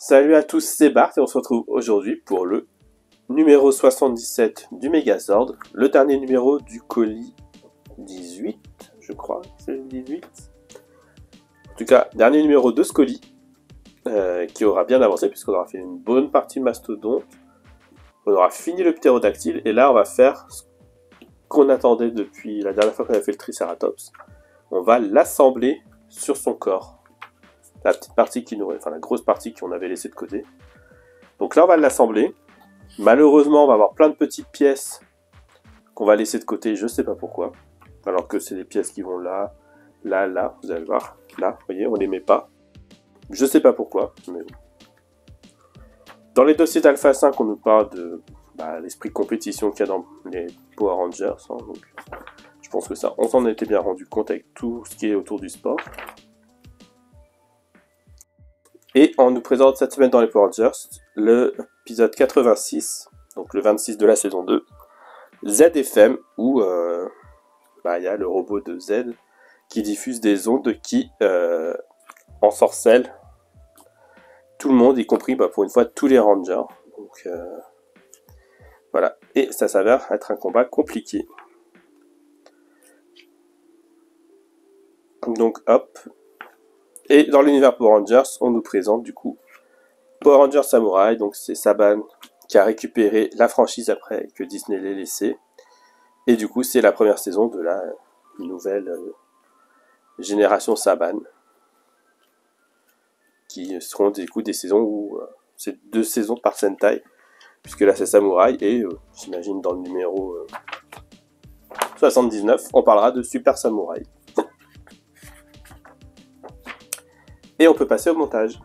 Salut à tous, c'est Bart et on se retrouve aujourd'hui pour le numéro 77 du Megazord, le dernier numéro du colis 18, je crois, c'est le 18. En tout cas, dernier numéro de ce colis, qui aura bien avancé puisqu'on aura fait une bonne partie de Mastodonte, on aura fini le Ptérodactyle et là on va faire ce qu'on attendait depuis la dernière fois qu'on avait fait le Triceratops. On va l'assembler sur son corps. La petite partie qui nous, enfin la grosse partie qu'on avait laissée de côté. Donc là on va l'assembler. Malheureusement on va avoir plein de petites pièces qu'on va laisser de côté, je sais pas pourquoi. Alors que c'est des pièces qui vont là, là, là, vous allez voir. Là, vous voyez, on les met pas. Je sais pas pourquoi, mais bon. Dans les dossiers d'Alpha 5, on nous parle de l'esprit compétition qu'il y a dans les Power Rangers. Hein, donc je pense que ça, on s'en était bien rendu compte avec tout ce qui est autour du sport. Et on nous présente cette semaine dans les Power Rangers l'épisode 86, donc le 26 de la saison 2, ZFM, où il y a le robot de Z qui diffuse des ondes qui ensorcellent tout le monde, y compris pour une fois tous les Rangers. Donc voilà, et ça s'avère être un combat compliqué. Donc hop. Et dans l'univers Power Rangers, on nous présente du coup Power Rangers Samurai, donc c'est Saban qui a récupéré la franchise après que Disney l'ait laissée. Et du coup, c'est la première saison de la nouvelle génération Saban, qui seront du coup des saisons où c'est 2 saisons par Sentai, puisque là c'est Samurai, et j'imagine dans le numéro 79, on parlera de Super Samurai. Et on peut passer au montage.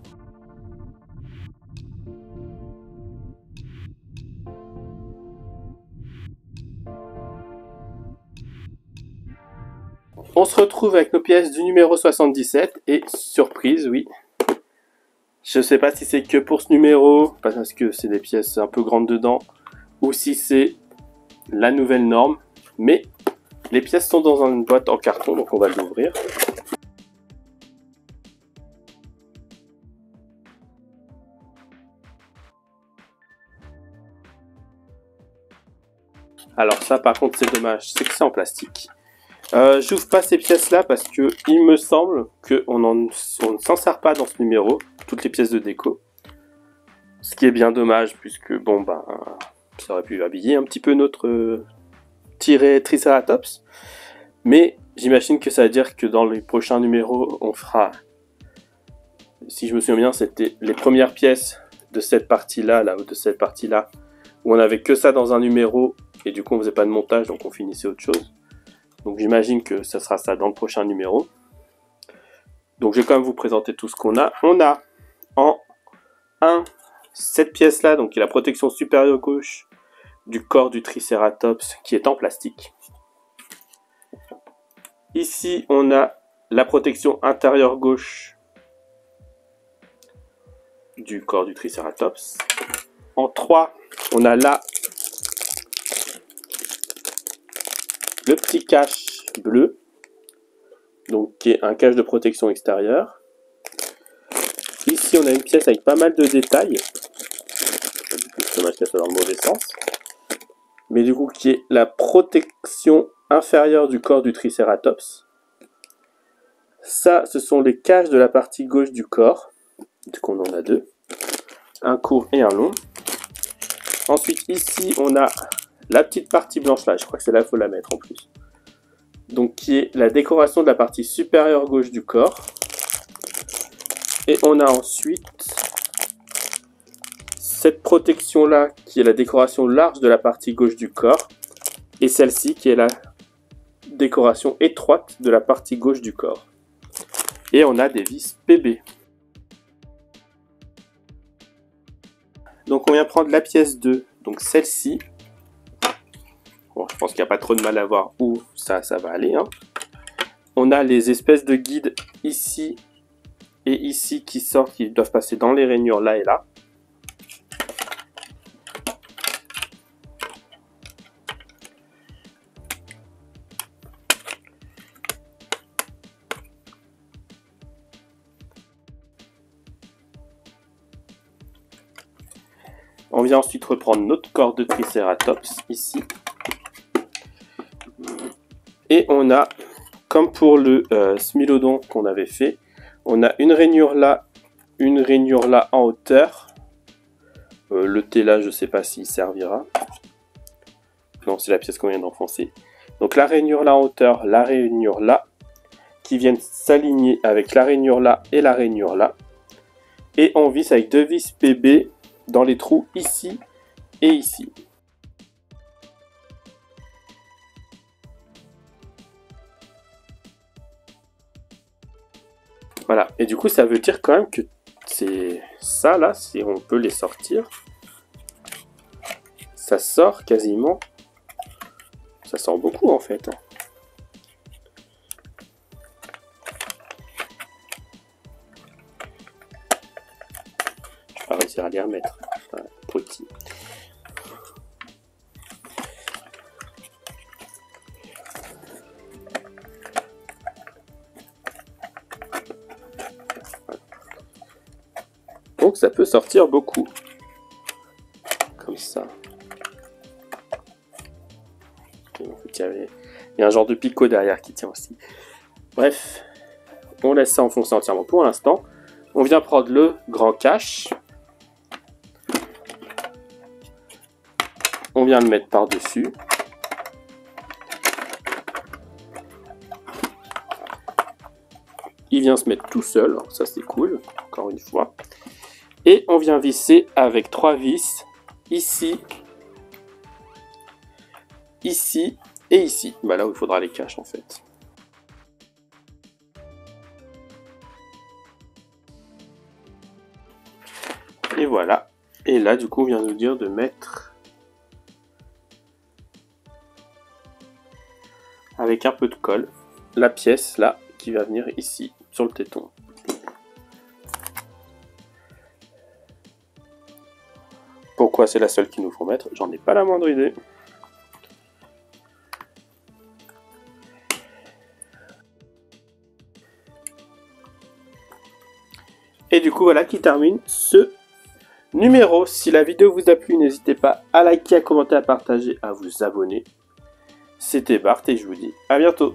On se retrouve avec nos pièces du numéro 77, et surprise, oui. Je sais pas si c'est que pour ce numéro, parce que c'est des pièces un peu grandes dedans, ou si c'est la nouvelle norme, mais les pièces sont dans une boîte en carton, donc on va l'ouvrir. Alors ça par contre c'est dommage, c'est que c'est en plastique. J'ouvre pas ces pièces là parce que il me semble qu'on ne s'en sert pas dans ce numéro, toutes les pièces de déco. Ce qui est bien dommage puisque ça aurait pu habiller un petit peu notre Triceratops. Mais j'imagine que ça veut dire que dans les prochains numéros on fera, si je me souviens bien, c'était les premières pièces de cette partie là, de cette partie là, où on avait que ça dans un numéro. Et du coup on faisait pas de montage, donc on finissait autre chose. Donc j'imagine que ça sera ça dans le prochain numéro. Donc je vais quand même vous présenter tout ce qu'on a. On a en 1 cette pièce là, donc qui est la protection supérieure gauche du corps du Triceratops qui est en plastique. Ici on a la protection intérieure gauche du corps du Triceratops. En 3, on a là le petit cache bleu, donc qui est un cache de protection extérieure. Ici, on a une pièce avec pas mal de détails. C'est dommage qu'elle soit dans le mauvais sens. Mais du coup, qui est la protection inférieure du corps du Triceratops. Ça, ce sont les caches de la partie gauche du corps. Donc on en a 2. Un court et un long. Ensuite, ici, on a la petite partie blanche là, je crois que c'est là qu'il faut la mettre en plus. Donc qui est la décoration de la partie supérieure gauche du corps. Et on a ensuite cette protection là qui est la décoration large de la partie gauche du corps. Et celle-ci qui est la décoration étroite de la partie gauche du corps. Et on a des vis PB. Donc on vient prendre la pièce 2, donc celle-ci. Bon, je pense qu'il n'y a pas trop de mal à voir où ça va aller. Hein. On a les espèces de guides ici et ici qui sortent, qui doivent passer dans les rainures là et là. On vient ensuite reprendre notre corde de Triceratops ici. Et on a, comme pour le Smilodon qu'on avait fait, on a une rainure là en hauteur. Le T là, je ne sais pas s'il servira. Non, c'est la pièce qu'on vient d'enfoncer. Donc la rainure là en hauteur, la rainure là, qui viennent s'aligner avec la rainure là et la rainure là. Et on visse avec 2 vis PB dans les trous ici et ici. Voilà, et du coup ça veut dire quand même que c'est ça là, si on peut les sortir, ça sort quasiment, ça sort beaucoup en fait. Je vais pas réussir à les remettre, petit. Donc ça peut sortir beaucoup, comme ça. Il y a un genre de picot derrière qui tient aussi. Bref, on laisse ça enfoncer entièrement pour l'instant. On vient prendre le grand cache. On vient le mettre par-dessus. Il vient se mettre tout seul, alors ça c'est cool, encore une fois. Et on vient visser avec 3 vis, ici, ici et ici. Bah là où il faudra les caches en fait. Et voilà. Et là du coup on vient nous dire de mettre avec un peu de colle la pièce là qui va venir ici sur le téton. Pourquoi c'est la seule qu'il nous faut mettre? J'en ai pas la moindre idée. Et du coup voilà qui termine ce numéro. Si la vidéo vous a plu, n'hésitez pas à liker, à commenter, à partager, à vous abonner. C'était Bart et je vous dis à bientôt.